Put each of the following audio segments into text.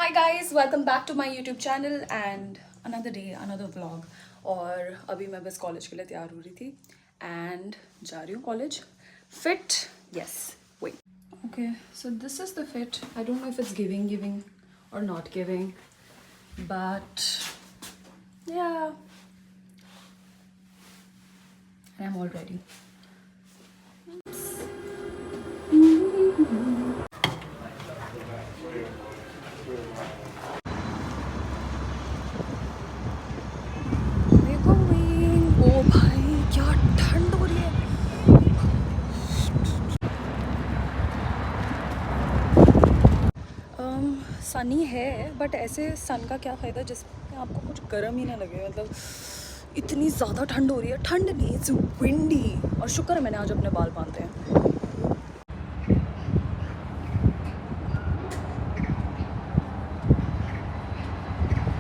Hi guys, welcome back to my YouTube channel and another day, another vlog. और अभी मैं बस college के लिए तैयार हो रही थी and जा रही हूँ college. Fit, yes. Wait. Okay, so this is the fit. I don't know if it's giving or not giving, but yeah, I'm all ready. ओ भाई क्या ठंड हो रही है. सनी है बट ऐसे सन का क्या फ़ायदा जिसमें आपको कुछ गर्म ही ना लगे. मतलब इतनी ज़्यादा ठंड हो रही है. ठंड नहीं, इट्स विंडी. और शुक्र है मैंने आज अपने बाल बांधे हैं.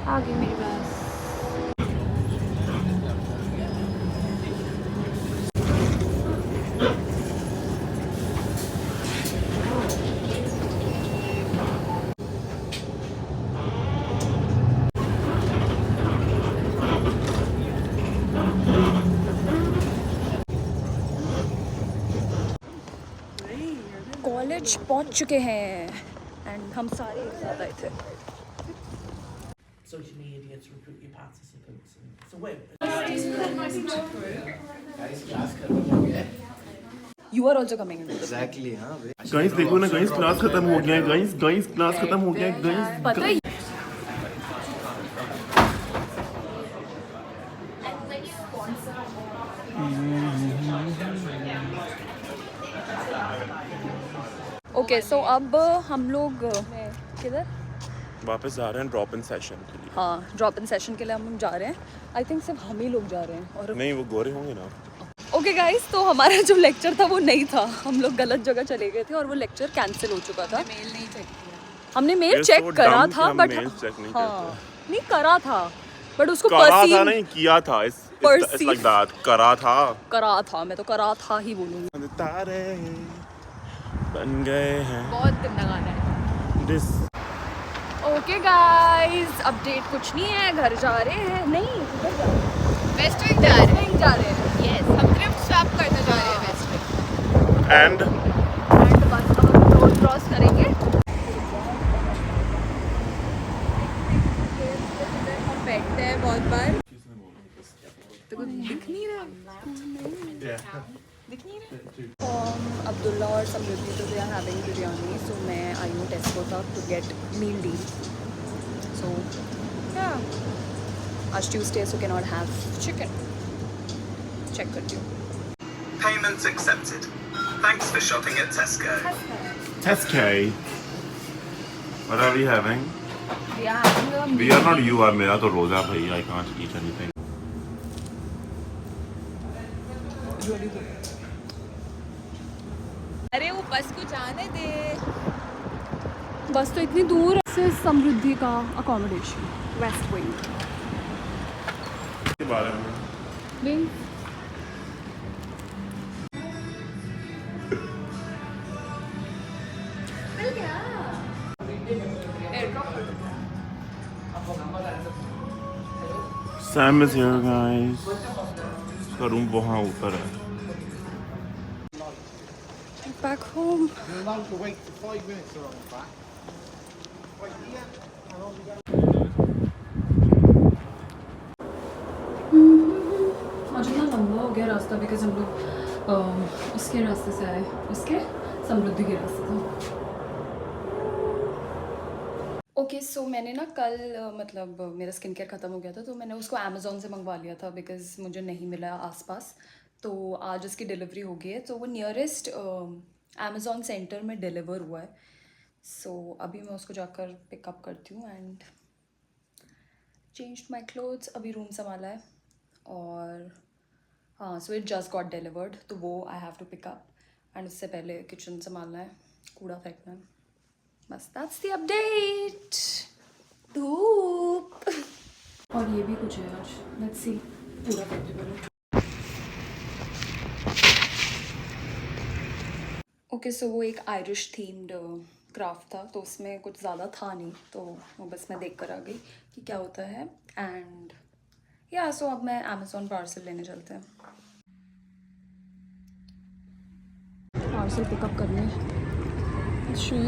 आ गई मेरी बस. कॉलेज पहुंच चुके हैं एंड हम सारे एक साथ आए थे. Social media to recruit your participants. So wait. You are also coming. Exactly, हाँ. गाइस देखो ना गाइस, क्लास खत्म हो गया है. गाइस क्लास खत्म हो गया है. गाइस पता है. ओके सो अब हम लोग किधर वापस जा रहे हैं ड्रॉप इन सेशन के लिए. हाँ, ड्रॉप इन सेशन के लिए हम जा रहे हैं. आई थिंक सिर्फ हम ही लोग जा रहे हैं. और नहीं, वो गोरे होंगे ना. ओके गाइस, तो हमारा जो लेक्चर था वो नहीं था. हम लोग गलत जगह चले गए थे और वो लेक्चर कैंसिल हो चुका था. मेल नहीं चेक किया. हमने मेल We're चेक so करा dumb था कि हम बट mails check नहीं हाँ नहीं करा था बट उसको करा था परसीव नहीं किया था. It's Perceive. like that. करा था. करा था. मैं तो करा था ही बोलूँगी. तारे बन गए हैं. बहुत गंदा गाना है. This ओके गाइस, अपडेट कुछ नहीं है. घर जा रहे हैं. नहीं, उधर जा रहे हैं. वेस्ट विंग जा रहे हैं. जा रहे हैं. यस, हम थ्रिफ्ट शॉप करने जा रहे हैं वेस्ट विंग. and एंड बस अब हम रोड क्रॉस करेंगे. हम बैठते हैं बहुत बार. तो कुछ दिख नहीं रहा. दिख नहीं रहा. अब्दुल्ला और समृद्धि तो they are having biryani. So मैं आई हूँ टेस्को तक to get meal deal. So yeah आज Tuesday so can not have chicken. Check करती हूँ. Payments accepted. Thanks for shopping at Tesco. Tesco. What are we having? We are having a We are not you are. मेरा तो रोजा भाई. I can't eat anything. really good. अरे वो बस को जाने दे. बस तो इतनी दूर है. से समृद्धि का अकोमोडेशन वेस्ट विंग. के बारे में wing Sam is here guys. उसका रूम वहाँ ऊपर है. back home. You're allowed to wait for 5 minutes or on the back. Wait here. आज इतना लंबा हो गया रास्ता बिकॉज हम लोग उसके रास्ते से आए. उसके समृद्धि के रास्ते से. ओके सो मैंने ना कल मतलब मेरा स्किन केयर ख़त्म हो गया था तो मैंने उसको अमेज़ोन से मंगवा लिया था बिकॉज़ मुझे नहीं मिला आसपास. तो आज उसकी डिलीवरी हो गई है. तो वो नियरेस्ट अमेज़ोन सेंटर में डिलीवर हुआ है. सो अभी मैं उसको जाकर पिकअप करती हूँ एंड चेंज्ड माई क्लोथ्स. अभी रूम संभाला है और हाँ so it just got delivered. तो वो I have to pick up and उससे पहले किचन संभालना है, कूड़ा फेंकना है. बस दैट्स द अपडेट. धूप और ये भी कुछ है आज. Let's see. पूरा करते पहले. ओके सो वो एक आयरिश थीम्ड क्राफ्ट था तो उसमें कुछ ज़्यादा था नहीं, तो वो बस मैं देख कर आ गई कि क्या होता है। एंड या सो अब मैं अमेज़ॉन पार्सल लेने चलते हैं। पार्सल पिकअप करने 4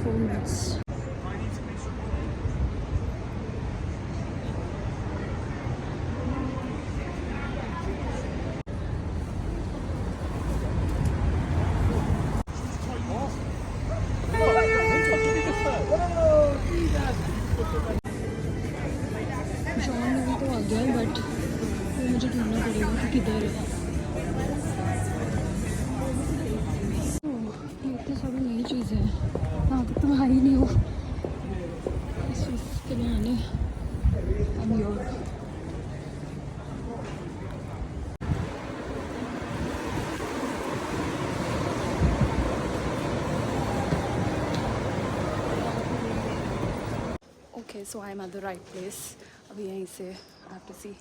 minutes। जॉन मूवी तो आ गया है बट वो मुझे ढूंढना पड़ेगा कि किधर है। ये इतनी सारी नई चीज़ें हैं, यहाँ तक तो मैं आई नहीं हूँ इस चीज़ के लिए आने। I'm your Okay, so I'm at the right place. अभी यहीं से I have to see.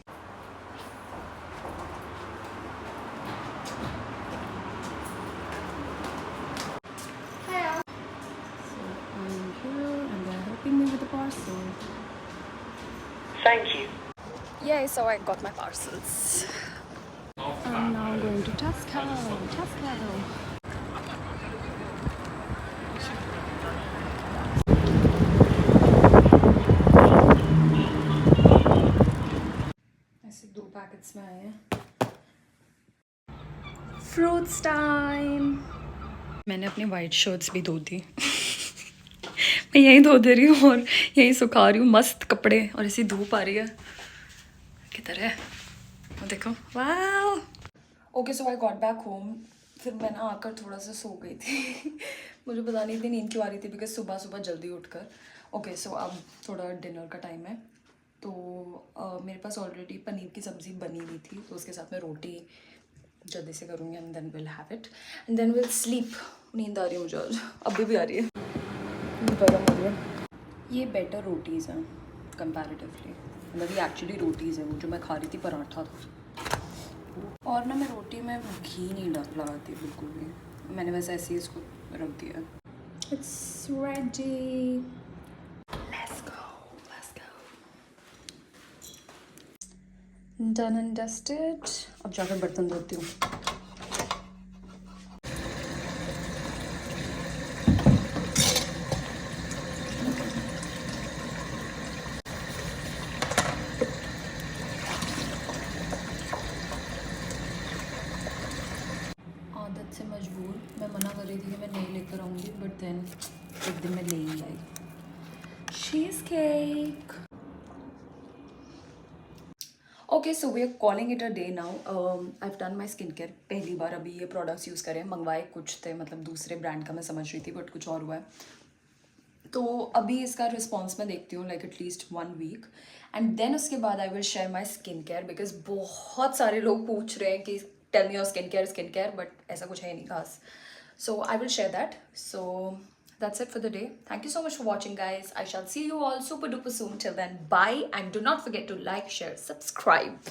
So I'm here and they're helping me with the parcel. Thank you. Yay, so I got my parcels. I'm now going to Tesco. ऐसे 2 packets में आए हैं। Fruits time. मैंने अपनी white shirts भी धो दी। मैं यहीं धो दे रही हूँ और यहीं सुखा रही हूँ। मस्त कपड़े और ऐसी धूप आ रही है। किधर है वो देखो। वाह। Okay, so I got back home. फिर मैं ना आकर थोड़ा सा सो गई थी। मुझे पता नहीं थी नींद क्यों आ रही थी, बिकॉज सुबह सुबह जल्दी उठकर। ओके, सो अब थोड़ा डिनर का टाइम है, तो मेरे पास ऑलरेडी पनीर की सब्ज़ी बनी हुई थी, तो उसके साथ मैं रोटी जल्दी से करूँगी and then will have it and then will sleep. नींद आ रही है मुझे आज, अभी भी आ रही है। गर्म हो रही है। ये बेटर रोटीज़ हैं कंपैरेटिवली, मतलब ये एक्चुअली रोटीज़ है, वो जो मैं खा रही थी पराठा था। और ना मैं रोटी में घी नहीं लगाती बिल्कुल भी, मैंने बस ऐसे ही इसको रख दिया। It's ready, let's go. Done and dusted. अब जाकर बर्तन धोती हूँ। आदत से मजबूर, मैं मना कर रही थी कि मैं नहीं लेकर आऊँगी, बट देन एक दिन मैं ले ही आई। Cheesecake. Okay, so we are calling it a day now. I have done my skin care. पहली बार अभी ये प्रोडक्ट्स यूज़ करें। मंगवाए कुछ थे, मतलब दूसरे ब्रांड का मैं समझ रही थी, बट कुछ और हुआ है। तो अभी इसका रिस्पॉन्स मैं देखती हूँ like at least 1 week and then उसके बाद I will share my skin care, because बहुत सारे लोग पूछ रहे हैं कि tell me your skin care, but ऐसा कुछ है नहीं खास। So I will share that. So that's it for the day. Thank you so much for watching, guys. I shall see you all super duper soon. Till then, bye, and do not forget to like, share, subscribe.